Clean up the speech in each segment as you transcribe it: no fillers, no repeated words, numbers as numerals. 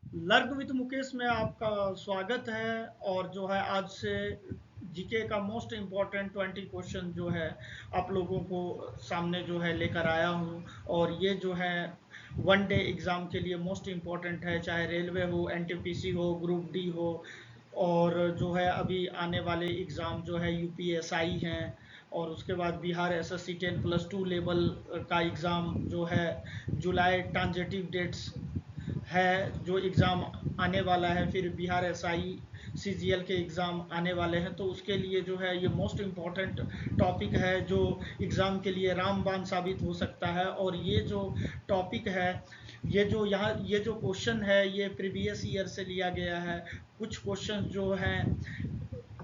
लर्ग with Mukesh में आपका स्वागत है। और जो है आज से जीके का मोस्ट इम्पॉर्टेंट 20 क्वेश्चन जो है आप लोगों को सामने जो है लेकर आया हूँ। और ये जो है वन डे एग्ज़ाम के लिए मोस्ट इम्पॉर्टेंट है, चाहे रेलवे हो, एनटीपीसी हो, ग्रुप डी हो। और जो है अभी आने वाले एग्ज़ाम जो है यूपीएसआई हैं। और उसके बाद बिहार एसएससी 10+2 लेवल का एग्ज़ाम जो है जुलाई ट्रांजेटिव डेट्स है, जो एग्ज़ाम आने वाला है। फिर बिहार एसआई सीजीएल के एग्ज़ाम आने वाले हैं, तो उसके लिए जो है ये मोस्ट इम्पॉर्टेंट टॉपिक है जो एग्ज़ाम के लिए रामबाण साबित हो सकता है। और ये जो टॉपिक है, ये जो क्वेश्चन है ये प्रीवियस ईयर से लिया गया है। कुछ क्वेश्चन जो हैं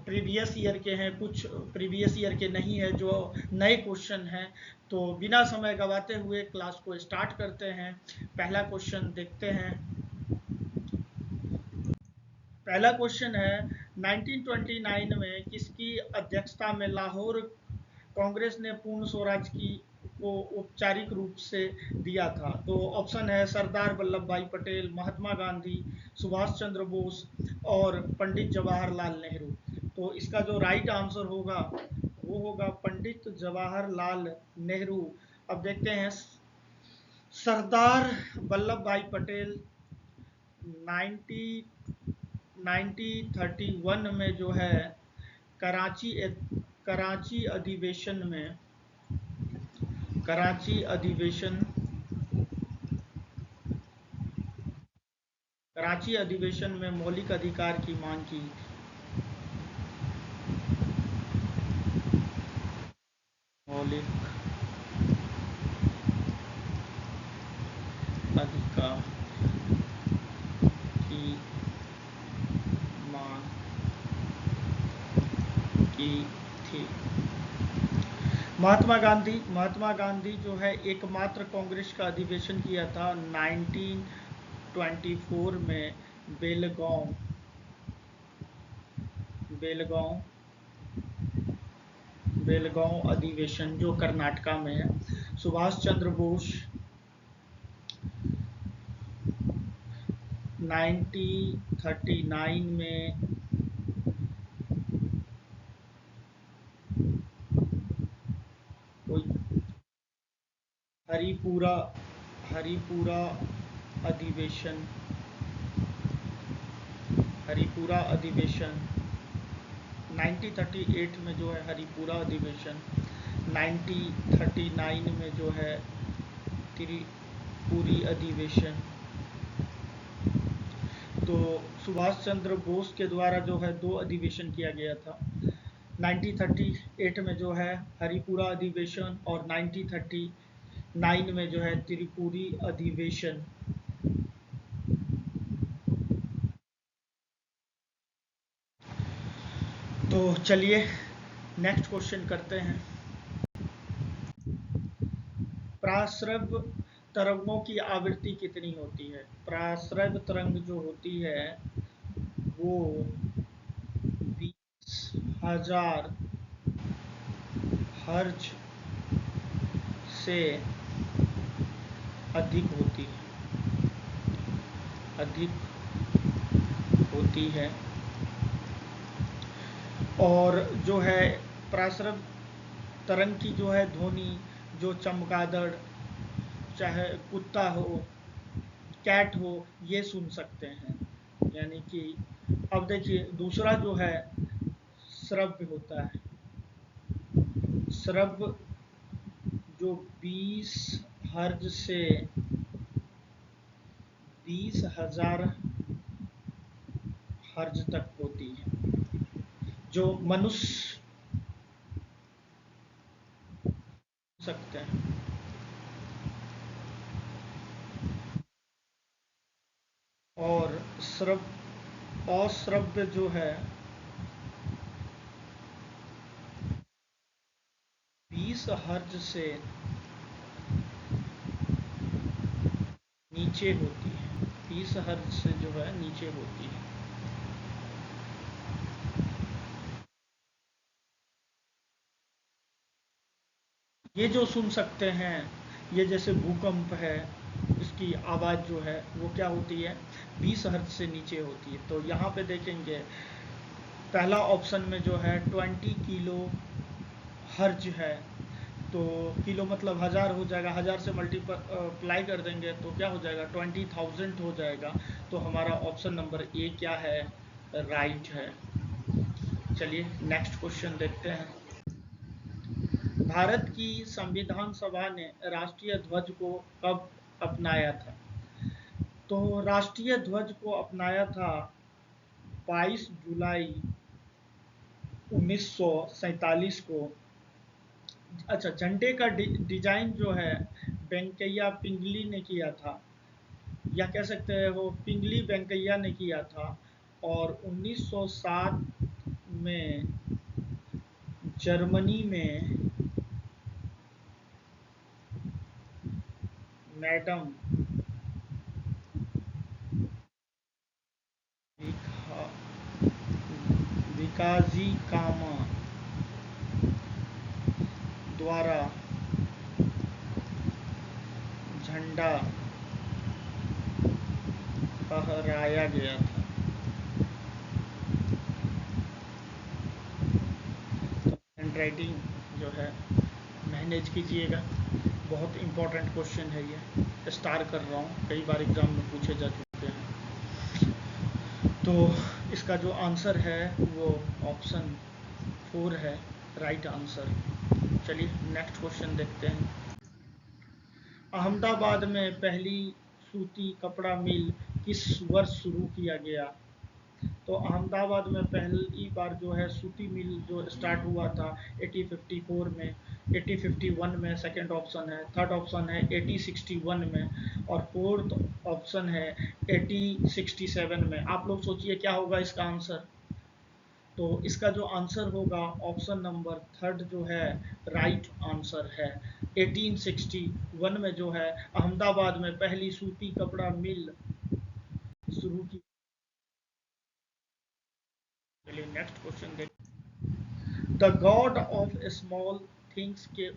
प्रीवियस ईयर के हैं, कुछ प्रीवियस ईयर के नहीं है, जो नए क्वेश्चन हैं। तो बिना समय गवाते हुए क्लास को स्टार्ट करते हैं। पहला क्वेश्चन देखते हैं। पहला क्वेश्चन है, 1929 में किसकी अध्यक्षता में लाहौर कांग्रेस ने पूर्ण स्वराज की को औपचारिक रूप से दिया था? तो ऑप्शन है सरदार वल्लभ भाई पटेल, महात्मा गांधी, सुभाष चंद्र बोस और पंडित जवाहरलाल नेहरू। तो इसका जो राइट आंसर होगा वो होगा पंडित जवाहरलाल नेहरू। अब देखते हैं, सरदार वल्लभ भाई पटेल 90 1931 में जो है कराची कराची अधिवेशन में कराची अधिवेशन कराची अधिवेशन में मौलिक अधिकार की मांग की। मौलिक अधिकार की मांग की थी। महात्मा गांधी जो है एकमात्र कांग्रेस का अधिवेशन किया था 1924 में बेलगांव बेलगांव बेलगांव अधिवेशन जो कर्नाटका में है। सुभाष चंद्र बोस 1939 में कोई हरिपुरा हरिपुरा अधिवेशन हरिपुरा अधिवेशन 1938 में जो है हरिपुरा अधिवेशन, 1939 में जो है त्रिपुरी अधिवेशन। तो सुभाष चंद्र बोस के द्वारा जो है दो अधिवेशन किया गया था, 1938 में जो है हरिपुरा अधिवेशन और 1939 में जो है त्रिपुरी अधिवेशन। तो चलिए नेक्स्ट क्वेश्चन करते हैं। प्राश्रव्य तरंगों की आवृत्ति कितनी होती है? प्राश्रव्य तरंग जो होती है वो 20,000 हर्ज से अधिक होती है अधिक होती है। और जो है प्राश्रव्य तरंग की जो है ध्वनि, जो चमगादड़, चाहे कुत्ता हो, कैट हो, ये सुन सकते हैं। यानी कि अब देखिए दूसरा जो है श्रव्य होता है। श्रव्य जो 20 हर्ज से 20,000 हर्ज तक होती है, जो मनुष्य सकते हैं। और अश्रव्य जो है 20 हर्ज से नीचे होती है, 20 हर्ज से जो है नीचे होती है। ये जो सुन सकते हैं, ये जैसे भूकंप है, उसकी आवाज़ जो है वो क्या होती है, 20 हर्ट्ज से नीचे होती है। तो यहाँ पे देखेंगे पहला ऑप्शन में जो है 20 किलो हर्ज है, तो किलो मतलब हज़ार हो जाएगा, हज़ार से मल्टीप्लाई कर देंगे तो क्या हो जाएगा, 20,000 हो जाएगा। तो हमारा ऑप्शन नंबर ए क्या है, राइट है। चलिए नेक्स्ट क्वेश्चन देखते हैं। भारत की संविधान सभा ने राष्ट्रीय ध्वज को कब अपनाया था? तो राष्ट्रीय ध्वज को अपनाया था 22 जुलाई 1947 को। अच्छा, झंडे का डिजाइन जो है वेंकैया पिंगली ने किया था, या कह सकते हैं वो पिंगली वेंकैया ने किया था। और 1907 में जर्मनी में मैडम विका, विकाजी कामा द्वारा झंडा फहराया गया था। हैंड राइटिंग जो है मैनेज कीजिएगा, बहुत इम्पोर्टेंट क्वेश्चन है ये, स्टार कर रहा हूँ, कई बार एग्जाम में पूछे जा चुके हैं। तो इसका जो आंसर है वो ऑप्शन 4 है, राइट आंसर। चलिए नेक्स्ट क्वेश्चन देखते हैं। अहमदाबाद में पहली सूती कपड़ा मिल किस वर्ष शुरू किया गया? तो अहमदाबाद में पहली बार जो है सूती मिल जो स्टार्ट हुआ था 1854 में, 1851 में सेकंड ऑप्शन है, थर्ड ऑप्शन है 1861 में, और फोर्थ ऑप्शन है 1867 में। आप लोग सोचिए क्या होगा इसका आंसर। तो इसका जो आंसर होगा ऑप्शन नंबर थर्ड जो है राइट आंसर है। 1861 में जो है अहमदाबाद में पहली सूती कपड़ा मिल शुरू की। चलिए नेक्स्ट क्वेश्चन देख। The God of Small things के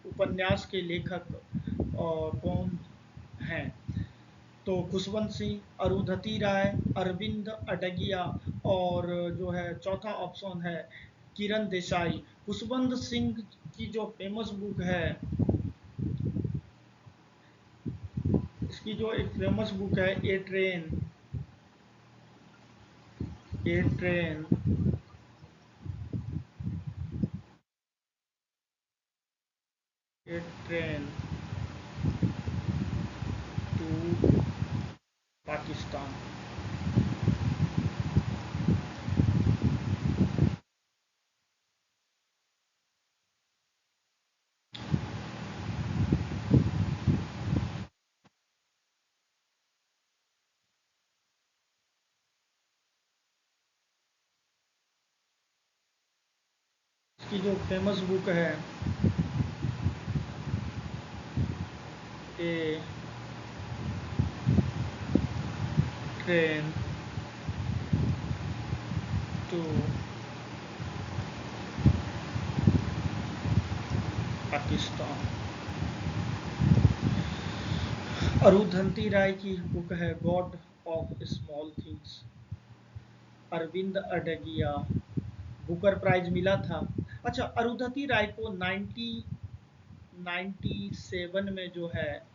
उपन्यास के लेखक कौन हैं? तो खुशवंत सिंह, अरुंधति राय, अरविंद अडगिया, और जो है चौथा ऑप्शन है किरण देसाई। खुशवंत सिंह की जो फेमस बुक है, इसकी जो एक फेमस बुक है A train, A train A train to Pakistan. इसकी जो फेमस बुक है A train to Pakistan. Arundhati Roy की बुक है God of Small Things. Arvind Adiga, Booker prize मिला था। अच्छा, अरुंधति राय को 1997 में जो है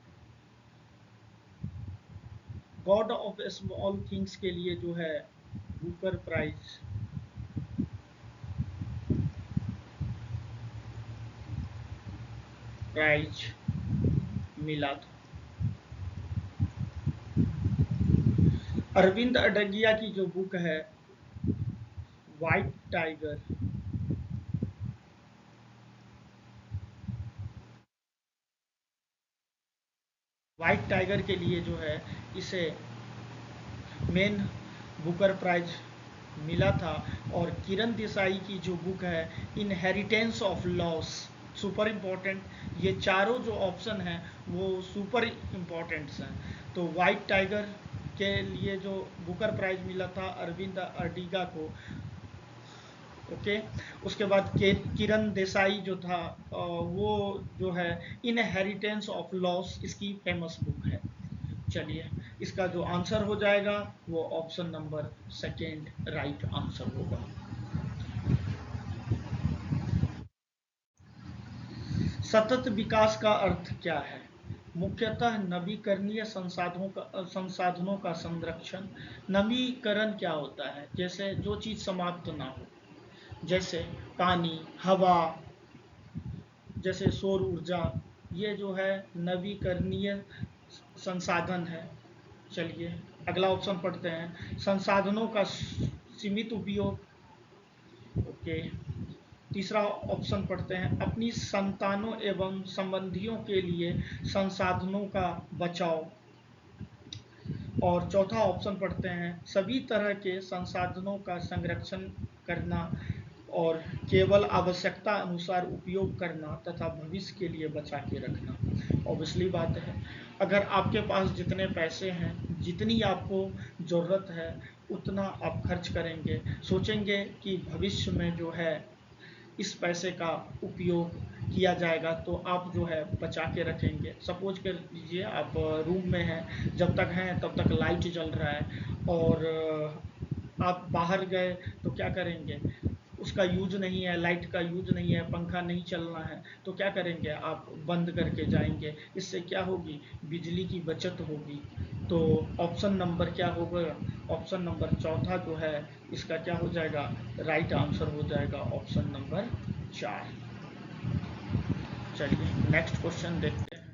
गॉड ऑफ स्मॉल थिंग्स के लिए जो है बुकर प्राइज मिला था। अरविंद अडगिया की जो बुक है व्हाइट टाइगर, व्हाइट टाइगर के लिए जो है इसे मेन बुकर प्राइज मिला था। और किरण देसाई की जो बुक है inheritance of loss, super important, ये चारों जो ऑप्शन हैं वो सुपर इम्पोर्टेंट्स हैं। तो वाइट टाइगर के लिए जो बुकर प्राइज मिला था अरविंद अडिगा को, ओके। उसके बाद किरण देसाई जो था वो जो है इनहेरिटेंस ऑफ लॉस इसकी फेमस बुक है। चलिए, इसका जो आंसर हो जाएगा वो option number second right answer होगा। सतत विकास का अर्थ क्या है? मुख्यतः नवीकरणीय संसाधनों का संरक्षण। नवीकरण क्या होता है? जैसे जो चीज समाप्त ना हो, जैसे पानी, हवा, जैसे सौर ऊर्जा, ये जो है नवीकरणीय संसाधन है। चलिए अगला ऑप्शन पढ़ते हैं। संसाधनों का सीमित उपयोग। ओके। तीसरा ऑप्शन पढ़ते हैं। अपनी संतानों एवं संबंधियों के लिए संसाधनों का बचाव। और चौथा ऑप्शन पढ़ते हैं। सभी तरह के संसाधनों का संरक्षण करना और केवल आवश्यकता अनुसार उपयोग करना तथा भविष्य के लिए बचा के रखना। ऑब्वियसली बात है, अगर आपके पास जितने पैसे हैं, जितनी आपको ज़रूरत है, उतना आप खर्च करेंगे, सोचेंगे कि भविष्य में जो है इस पैसे का उपयोग किया जाएगा, तो आप जो है बचा के रखेंगे। सपोज कर लीजिए आप रूम में हैं, जब तक हैं तब तक लाइट जल रहा है, और आप बाहर गए तो क्या करेंगे? उसका यूज नहीं है, लाइट का यूज नहीं है, पंखा नहीं चलना है, तो क्या करेंगे? आप बंद करके जाएंगे। इससे क्या होगी? बिजली की बचत होगी। तो ऑप्शन नंबर क्या होगा? ऑप्शन नंबर चौथा जो है इसका क्या हो जाएगा? राइट आंसर हो जाएगा ऑप्शन नंबर 4। चलिए नेक्स्ट क्वेश्चन देखते हैं।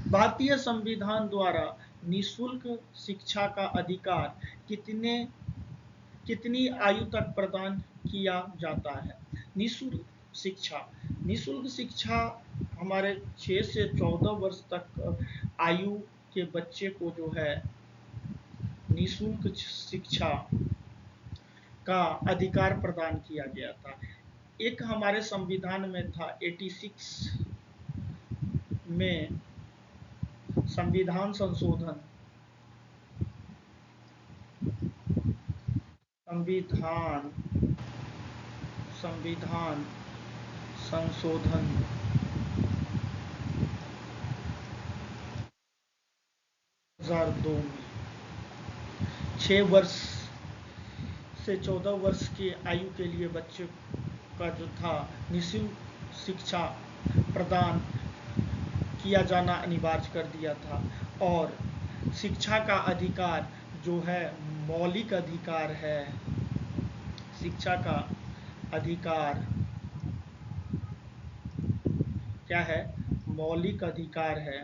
भारतीय संविधान द्वारा निःशुल्क शिक्षा का अधिकार कितने कितनी आयु तक प्रदान किया जाता है? निःशुल्क शिक्षा, निःशुल्क शिक्षा हमारे 6 से 14 वर्ष तक आयु के बच्चे को जो है निःशुल्क शिक्षा का अधिकार प्रदान किया गया था। एक हमारे संविधान में था 86 में संविधान संशोधन, संविधान संविधान संशोधन 2002 में 6 वर्ष से 14 वर्ष की आयु के लिए बच्चे का जो था निःशुल्क शिक्षा प्रदान किया जाना अनिवार्य कर दिया था। और शिक्षा का अधिकार जो है मौलिक अधिकार है। शिक्षा का अधिकार क्या है? मौलिक अधिकार है।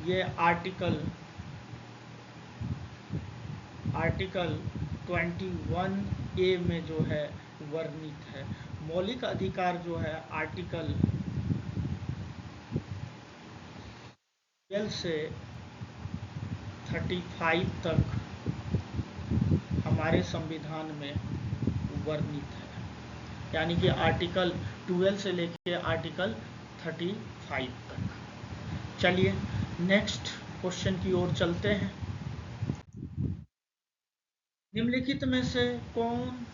ये आर्टिकल 21A में जो है वर्णित है। मौलिक अधिकार जो है आर्टिकल 12 से 35 तक हमारे संविधान में वर्णित है, यानी कि आर्टिकल 12 से लेकर आर्टिकल 35 तक। चलिए नेक्स्ट क्वेश्चन की ओर चलते हैं। निम्नलिखित में से कौन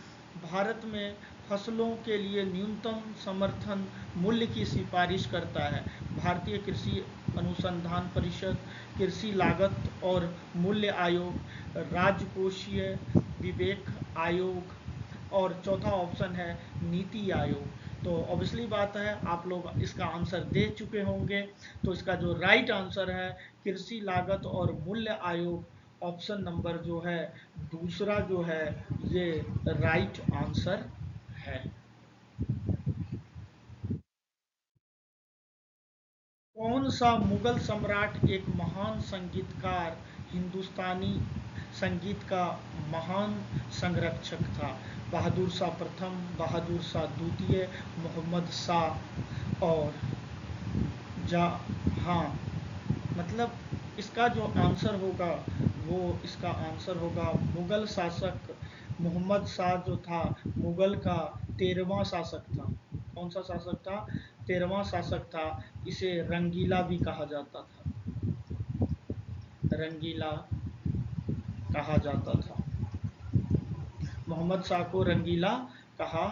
भारत में फसलों के लिए न्यूनतम समर्थन मूल्य की सिफारिश करता है? भारतीय कृषि अनुसंधान परिषद, कृषि लागत और मूल्य आयोग, राजकोषीय विवेक आयोग, और चौथा ऑप्शन है नीति आयोग। तो ऑब्वियसली बात है आप लोग इसका आंसर दे चुके होंगे। तो इसका जो राइट आंसर है कृषि लागत और मूल्य आयोग, ऑप्शन नंबर जो है दूसरा जो है ये राइट आंसर है। कौन सा मुगल सम्राट एक महान संगीतकार, हिंदुस्तानी संगीत का महान संरक्षक था? बहादुर शाह प्रथम, बहादुर शाह द्वितीय, मोहम्मद शाह और जहां। मतलब इसका जो आंसर होगा वो इसका आंसर होगा मुगल शासक मोहम्मद शाह जो था मुगल का 13वां शासक था। कौन सा शासक था? 13वां शासक था। इसे रंगीला भी कहा जाता था, रंगीला कहा जाता था। मोहम्मद शाह को रंगीला कहा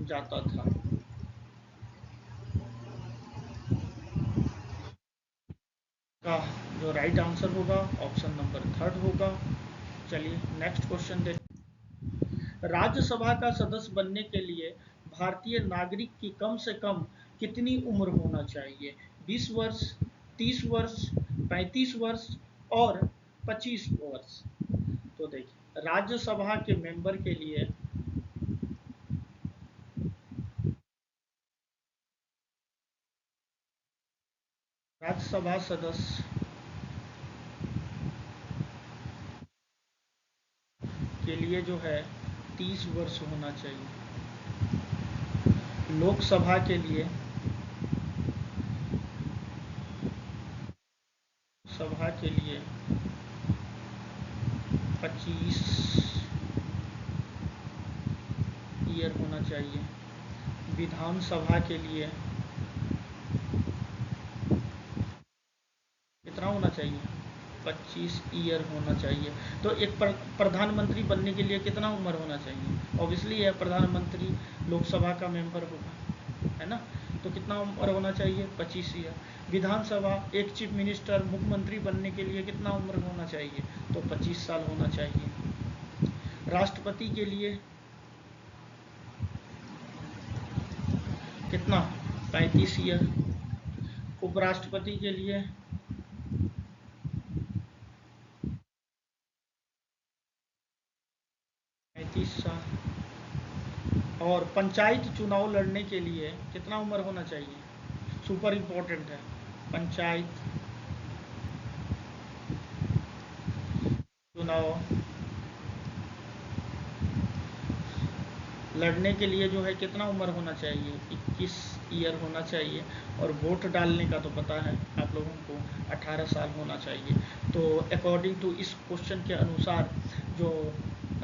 जाता था। का जो राइट आंसर होगा ऑप्शन नंबर थर्ड होगा। चलिए नेक्स्ट क्वेश्चन देखते हैं। राज्यसभा का सदस्य बनने के लिए भारतीय नागरिक की कम से कम कितनी उम्र होना चाहिए? 20 वर्ष, 30 वर्ष, 35 वर्ष और 25 वर्ष। तो देखिए राज्यसभा के मेंबर के लिए राज्यसभा सदस्य के लिए जो है 30 वर्ष होना चाहिए। लोकसभा के लिए सभा के लिए 25 ईयर होना चाहिए। विधानसभा के लिए कितना होना चाहिए? 25 ईयर होना चाहिए। तो एक प्रधानमंत्री बनने के लिए कितना उम्र होना चाहिए? ऑब्वियसली है प्रधानमंत्री लोकसभा का मेंबर होगा, है ना? तो कितना उम्र होना चाहिए? 25 ईयर। विधानसभा एक चीफ मिनिस्टर मुख्यमंत्री बनने के लिए कितना उम्र होना चाहिए? तो 25 साल होना चाहिए। राष्ट्रपति के लिए कितना? 35 ईयर। उपराष्ट्रपति के लिए 35 साल। और पंचायत चुनाव लड़ने के लिए कितना उम्र होना चाहिए? सुपर इम्पोर्टेंट है। पंचायत चुनाव लड़ने के लिए जो है कितना उम्र होना चाहिए? 21 ईयर होना चाहिए। और वोट डालने का तो पता है आप लोगों को 18 साल होना चाहिए। तो अकॉर्डिंग टू इस क्वेश्चन के अनुसार जो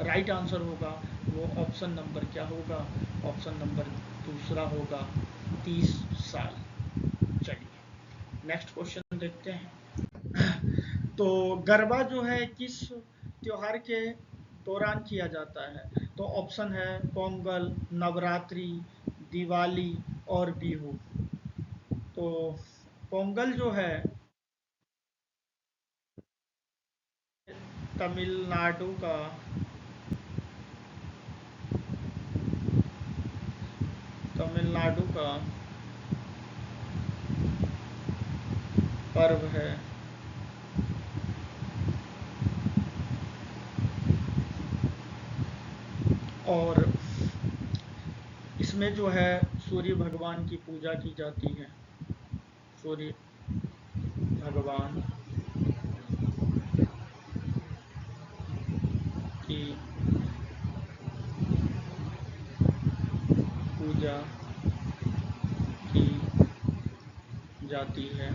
राइट आंसर होगा वो ऑप्शन नंबर क्या होगा? ऑप्शन नंबर दूसरा होगा, 30 साल। चलिए नेक्स्ट क्वेश्चन देखते हैं। तो गरबा जो है किस त्योहार के दौरान किया जाता है? तो ऑप्शन है पोंगल, नवरात्रि, दिवाली और बिहू। तो पोंगल जो है तमिलनाडु का तमिलनाडु का पर्व है। और इसमें जो है सूर्य भगवान की पूजा की जाती है। सूर्य भगवान की पूजा की जाती है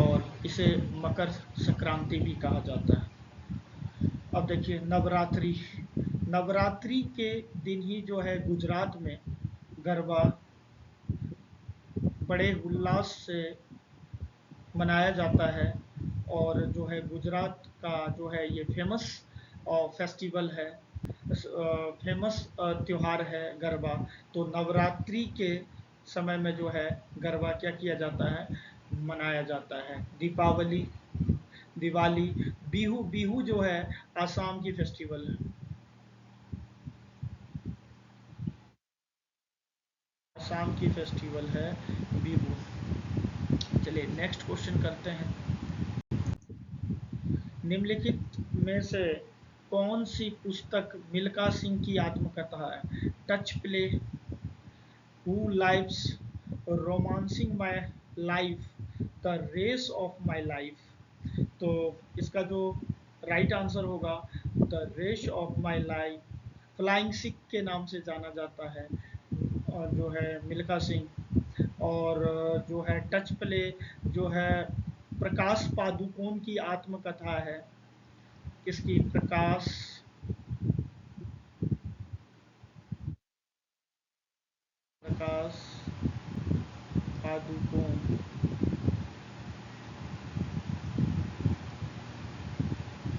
और इसे मकर संक्रांति भी कहा जाता है। अब देखिए नवरात्रि, नवरात्रि के दिन ही जो है गुजरात में गरबा बड़े उल्लास से मनाया जाता है। और जो है गुजरात का जो है ये फेमस फेस्टिवल है, फेमस त्यौहार है गरबा। तो नवरात्रि के समय में जो है गरबा क्या किया जाता है? मनाया जाता है। दीपावली, दिवाली, बिहू, बिहू जो है आसाम की फेस्टिवल है। आसाम की फेस्टिवल है बिहू। चलिए नेक्स्ट क्वेश्चन करते हैं। निम्नलिखित में से कौन सी पुस्तक मिल्खा सिंह की आत्मकथा है? Touch play, who lives, romancing my life, the race of my life. तो इसका जो राइट आंसर होगा the race of my life, flying Sikh के नाम से जाना जाता है और जो है मिल्खा सिंह। और जो है टच प्ले जो है प्रकाश पादुकोण की आत्मकथा है। किसकी? प्रकाश प्रकाश पादुकोण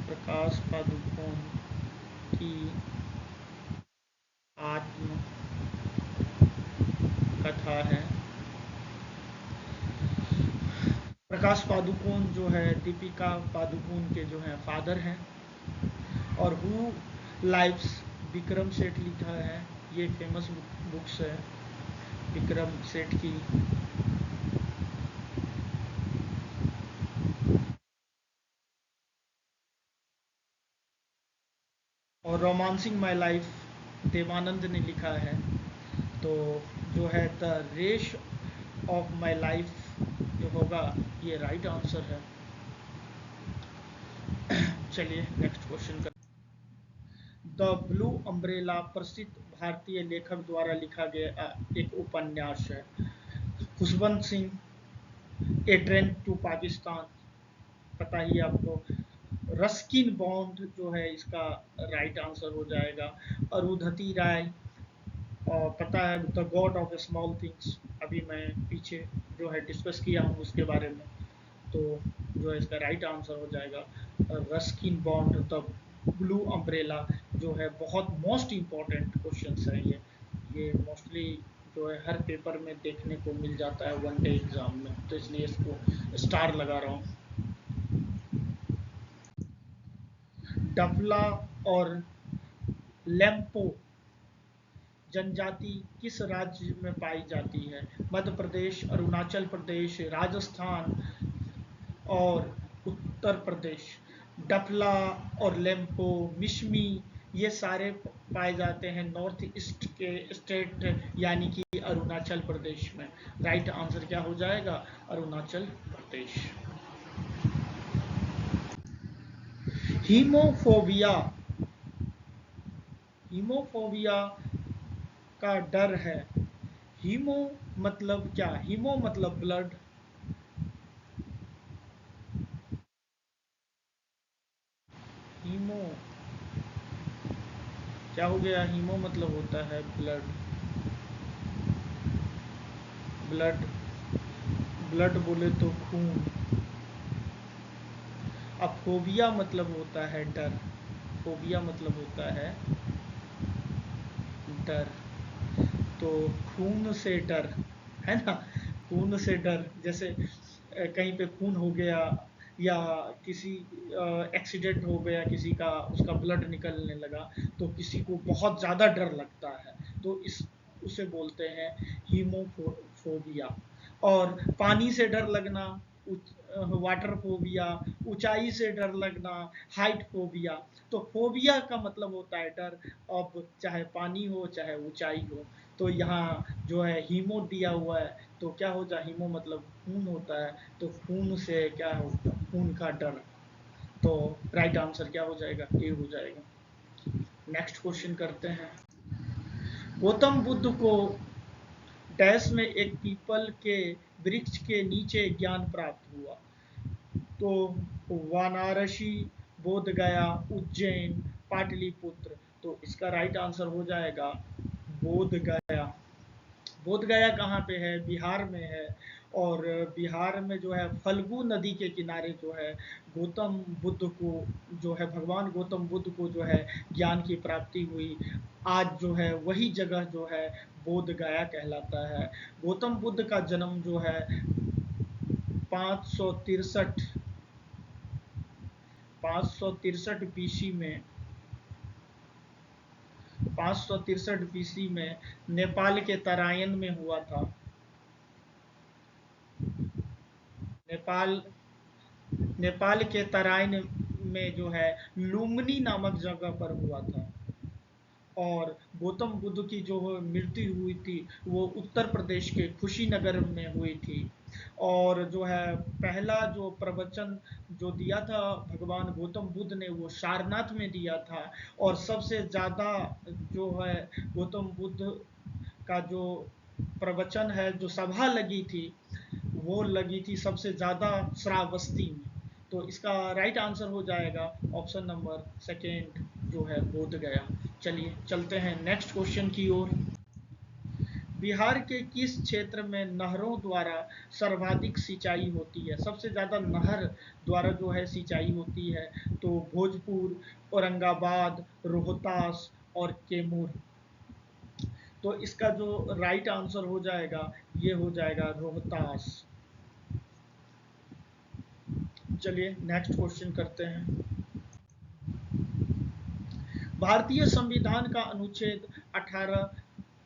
प्रकाश पादुकोण की आत्मकथा प्रकाश पादुकोण जो है दीपिका पादुकोण के जो है फादर हैं। और हु लाइव्स विक्रम सेठ लिखा है, ये फेमस बुक्स है विक्रम सेठ की। और रोमांसिंग माई लाइफ देवानंद ने लिखा है। तो जो है द रेश ऑफ माई लाइफ जो होगा ये राइट आंसर है। चलिए नेक्स्ट क्वेश्चन कर। द ब्लू अम्ब्रेला प्रसिद्ध भारतीय लेखक द्वारा लिखा गया एक उपन्यास है। खुशवंत सिंह, ए ट्रेन टू पाकिस्तान, पता ही आपको। रस्किन बॉन्ड जो है इसका राइट आंसर हो जाएगा। अरुंधति राय, और पता है the God of Small things, अभी मैं पीछे जो है डिस्कस किया हूँ उसके बारे में। तो जो है इसका राइट आंसर हो जाएगा Ruskin bond the blue umbrella, जो है बहुत मोस्ट इम्पॉर्टेंट क्वेश्चन है ये मोस्टली जो है हर पेपर में देखने को मिल जाता है वन डे एग्जाम में, तो इसलिए इसको स्टार लगा रहा हूँ। डफला और लेम्पो जनजाति किस राज्य में पाई जाती है? मध्य प्रदेश, अरुणाचल प्रदेश, राजस्थान और उत्तर प्रदेश। डफला और लेम्पो, मिश्मी, ये सारे पाए जाते हैं नॉर्थ ईस्ट के स्टेट यानी कि अरुणाचल प्रदेश में। राइट आंसर क्या हो जाएगा? अरुणाचल प्रदेश। हीमोफोबिया, हीमोफोबिया का डर है। हीमो मतलब क्या? हीमो मतलब ब्लड, हीमो क्या हो गया? हीमो मतलब होता है ब्लड, ब्लड ब्लड बोले तो खून। अब फोबिया मतलब होता है डर, फोबिया मतलब होता है डर। तो खून से डर है ना, खून से डर, जैसे कहीं पे खून हो गया या किसी एक्सीडेंट हो गया किसी का, उसका ब्लड निकलने लगा तो किसी को बहुत ज़्यादा डर लगता है, तो इस उसे बोलते हैं हीमोफोबिया। और पानी से डर लगना, वाटर फोबिया, ऊंचाई से डर लगना, हाइट फोबिया। तो फोबिया का मतलब होता है डर, अब चाहे पानी हो चाहे ऊंचाई हो। तो यहाँ जो है हीमो दिया हुआ है, तो क्या हो जाए? हीमो मतलब खून होता है, तो खून से क्या होता है? खून का डर। तो राइट आंसर क्या हो जाएगा? ए हो जाएगा। नेक्स्ट क्वेश्चन करते हैं। गौतम बुद्ध को डैश में एक पीपल के वृक्ष के नीचे ज्ञान प्राप्त हुआ? तो वाराणसी, बोध गया, उज्जैन, पाटलिपुत्र। तो इसका राइट आंसर हो जाएगा बोध गया। बोध गया कहाँ पे है? बिहार में है। और बिहार में जो है फल्गु नदी के किनारे जो है गौतम बुद्ध को जो है भगवान गौतम बुद्ध को जो है ज्ञान की प्राप्ति हुई। आज जो है वही जगह जो है बोध गया कहलाता है। गौतम बुद्ध का जन्म जो है 563 563 बीसी में 563 बीसी में नेपाल के तराइन में हुआ था। नेपाल नेपाल के तराइन में जो है लुम्बिनी नामक जगह पर हुआ था। और गौतम बुद्ध की जो मृत्यु हुई थी वो उत्तर प्रदेश के कुशीनगर में हुई थी। और जो है पहला जो प्रवचन जो दिया था भगवान गौतम बुद्ध ने वो सारनाथ में दिया था। और सबसे ज़्यादा जो है गौतम बुद्ध का जो प्रवचन है, जो सभा लगी थी, वो लगी थी सबसे ज़्यादा श्रावस्ती में। तो इसका राइट आंसर हो जाएगा ऑप्शन नंबर सेकेंड जो है बोध गया। चलिए चलते हैं नेक्स्ट क्वेश्चन की ओर। बिहार के किस क्षेत्र में नहरों द्वारा सर्वाधिक सिंचाई होती है? सबसे ज़्यादा नहर द्वारा जो है सिंचाई होती है। तो भोजपुर, औरंगाबाद, रोहतास और कैमूर। तो इसका जो राइट आंसर हो जाएगा ये हो जाएगा रोहतास। चलिए नेक्स्ट क्वेश्चन करते हैं। भारतीय संविधान का अनुच्छेद 18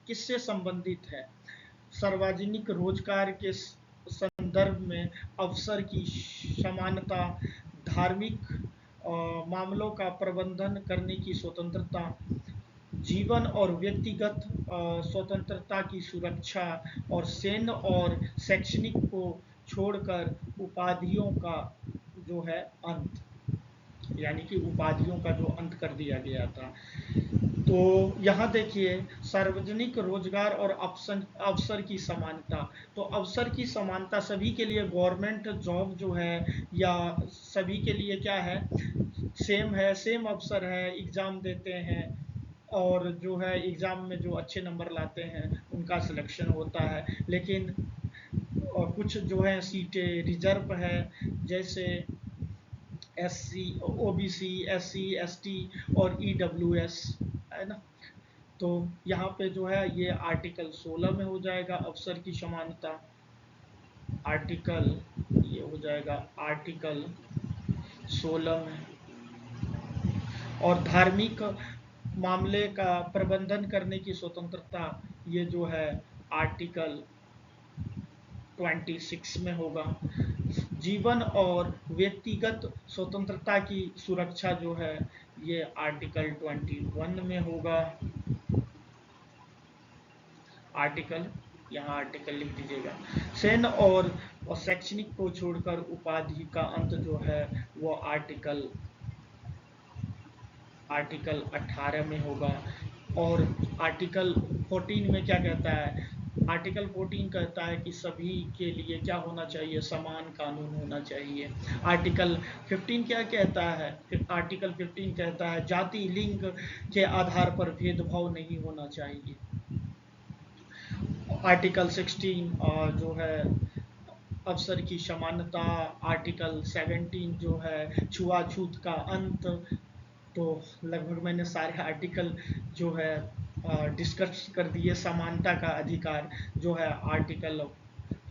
किससे संबंधित है? सार्वजनिक रोजगार के संदर्भ में अवसर की समानता, धार्मिक मामलों का प्रबंधन करने की स्वतंत्रता, जीवन और व्यक्तिगत स्वतंत्रता की सुरक्षा और सैन्य और शैक्षणिक को छोड़कर उपाधियों का जो है अंत, यानी कि उपाधियों का जो अंत कर दिया गया था। तो यहाँ देखिए, सार्वजनिक रोजगार और अवसर की समानता। तो अवसर की समानता सभी के लिए गवर्नमेंट जॉब जो है, या सभी के लिए क्या है, सेम है, सेम अवसर है, एग्ज़ाम देते हैं और जो है एग्ज़ाम में जो अच्छे नंबर लाते हैं उनका सिलेक्शन होता है। लेकिन और कुछ जो है सीटें रिजर्व है, जैसे एससी, ओबीसी, एससी, एसटी और ईडब्ल्यूएस, है ना। तो यहाँ पे जो है ये आर्टिकल 16 में हो जाएगा अवसर की समानता। आर्टिकल, ये हो जाएगा आर्टिकल 16 में। और धार्मिक मामले का प्रबंधन करने की स्वतंत्रता, ये जो है आर्टिकल 26 में होगा। जीवन और व्यक्तिगत स्वतंत्रता की सुरक्षा जो है ये आर्टिकल 21 में होगा। आर्टिकल, यहाँ आर्टिकल लिख दीजिएगा। सैन्य और शैक्षणिक को छोड़कर उपाधि का अंत जो है वो आर्टिकल 18 में होगा। और आर्टिकल 14 में क्या कहता है? आर्टिकल 14 कहता है कि सभी के लिए क्या होना चाहिए, समान कानून होना चाहिए। आर्टिकल 15 क्या कहता है? आर्टिकल 15 कहता है जाति लिंग के आधार पर भेदभाव नहीं होना चाहिए। आर्टिकल 16 जो है अवसर की समानता। आर्टिकल 17 जो है छुआछूत का अंत। तो लगभग मैंने सारे आर्टिकल जो है डिस्कस कर दिए। समानता का अधिकार जो है आर्टिकल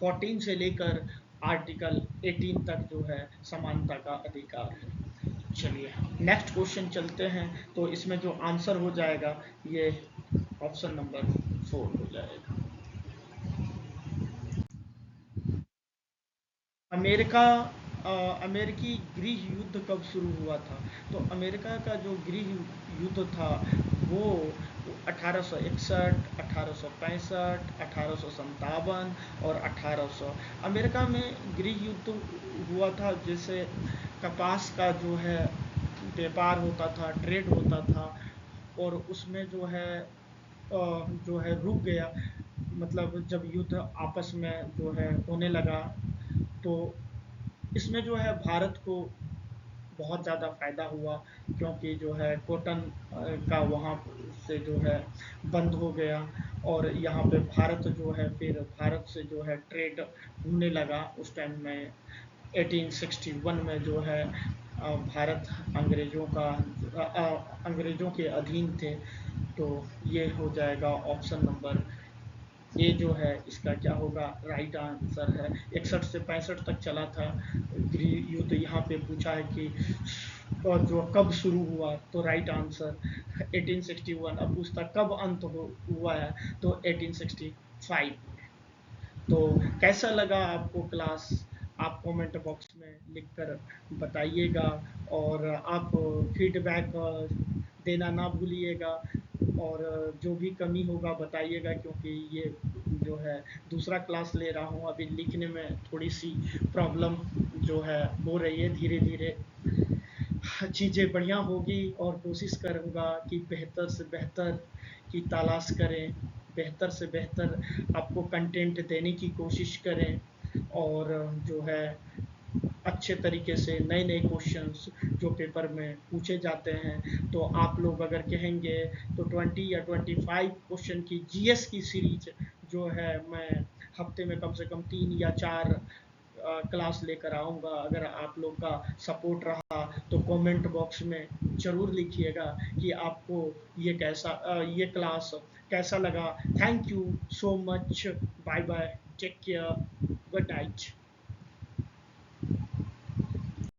14 से लेकर आर्टिकल 18 तक जो है समानता का अधिकार है। चलिए नेक्स्ट क्वेश्चन चलते हैं। तो इसमें जो आंसर हो जाएगा ये ऑप्शन नंबर 4 हो जाएगा। अमेरिका अमेरिकी गृह युद्ध कब शुरू हुआ था? तो अमेरिका का जो गृह युद्ध था वो 1861, 1865, 1857 और 1800। अमेरिका में गृह युद्ध हुआ था, जैसे कपास का जो है व्यापार होता था, ट्रेड होता था, और उसमें जो है रुक गया। मतलब जब युद्ध आपस में जो है होने लगा, तो इसमें जो है भारत को बहुत ज़्यादा फ़ायदा हुआ, क्योंकि जो है कॉटन का वहाँ से जो है बंद हो गया। और यहाँ पे भारत जो है फिर भारत से जो है ट्रेड होने लगा। उस टाइम में 1861 में जो है भारत अंग्रेज़ों के अधीन थे। तो ये हो जाएगा ऑप्शन नंबर ये जो है इसका क्या होगा, राइट आंसर है। 61 से 65 तक चला था गृह युद्ध। यहाँ पे पूछा है कि और जो कब शुरू हुआ, तो राइट आंसर 1861। अब पूछता कब अंत हुआ है, तो 1865। तो कैसा लगा आपको क्लास? आप कमेंट बॉक्स में लिखकर बताइएगा, और आप फीडबैक देना ना भूलिएगा। और जो भी कमी होगा बताइएगा, क्योंकि ये जो है दूसरा क्लास ले रहा हूँ। अभी लिखने में थोड़ी सी प्रॉब्लम जो है हो रही है। धीरे धीरे चीज़ें बढ़िया होगी, और कोशिश करूँगा कि बेहतर से बेहतर की तलाश करें, बेहतर से बेहतर आपको कंटेंट देने की कोशिश करें। और जो है अच्छे तरीके से नए नए क्वेश्चंस जो पेपर में पूछे जाते हैं, तो आप लोग अगर कहेंगे तो 20 या 25 क्वेश्चन की जीएस की सीरीज जो है मैं हफ्ते में कम से कम 3 या 4 क्लास लेकर आऊँगा। अगर आप लोग का सपोर्ट रहा तो कमेंट बॉक्स में ज़रूर लिखिएगा कि आपको ये क्लास कैसा लगा। Thank you so much. Bye bye, take care.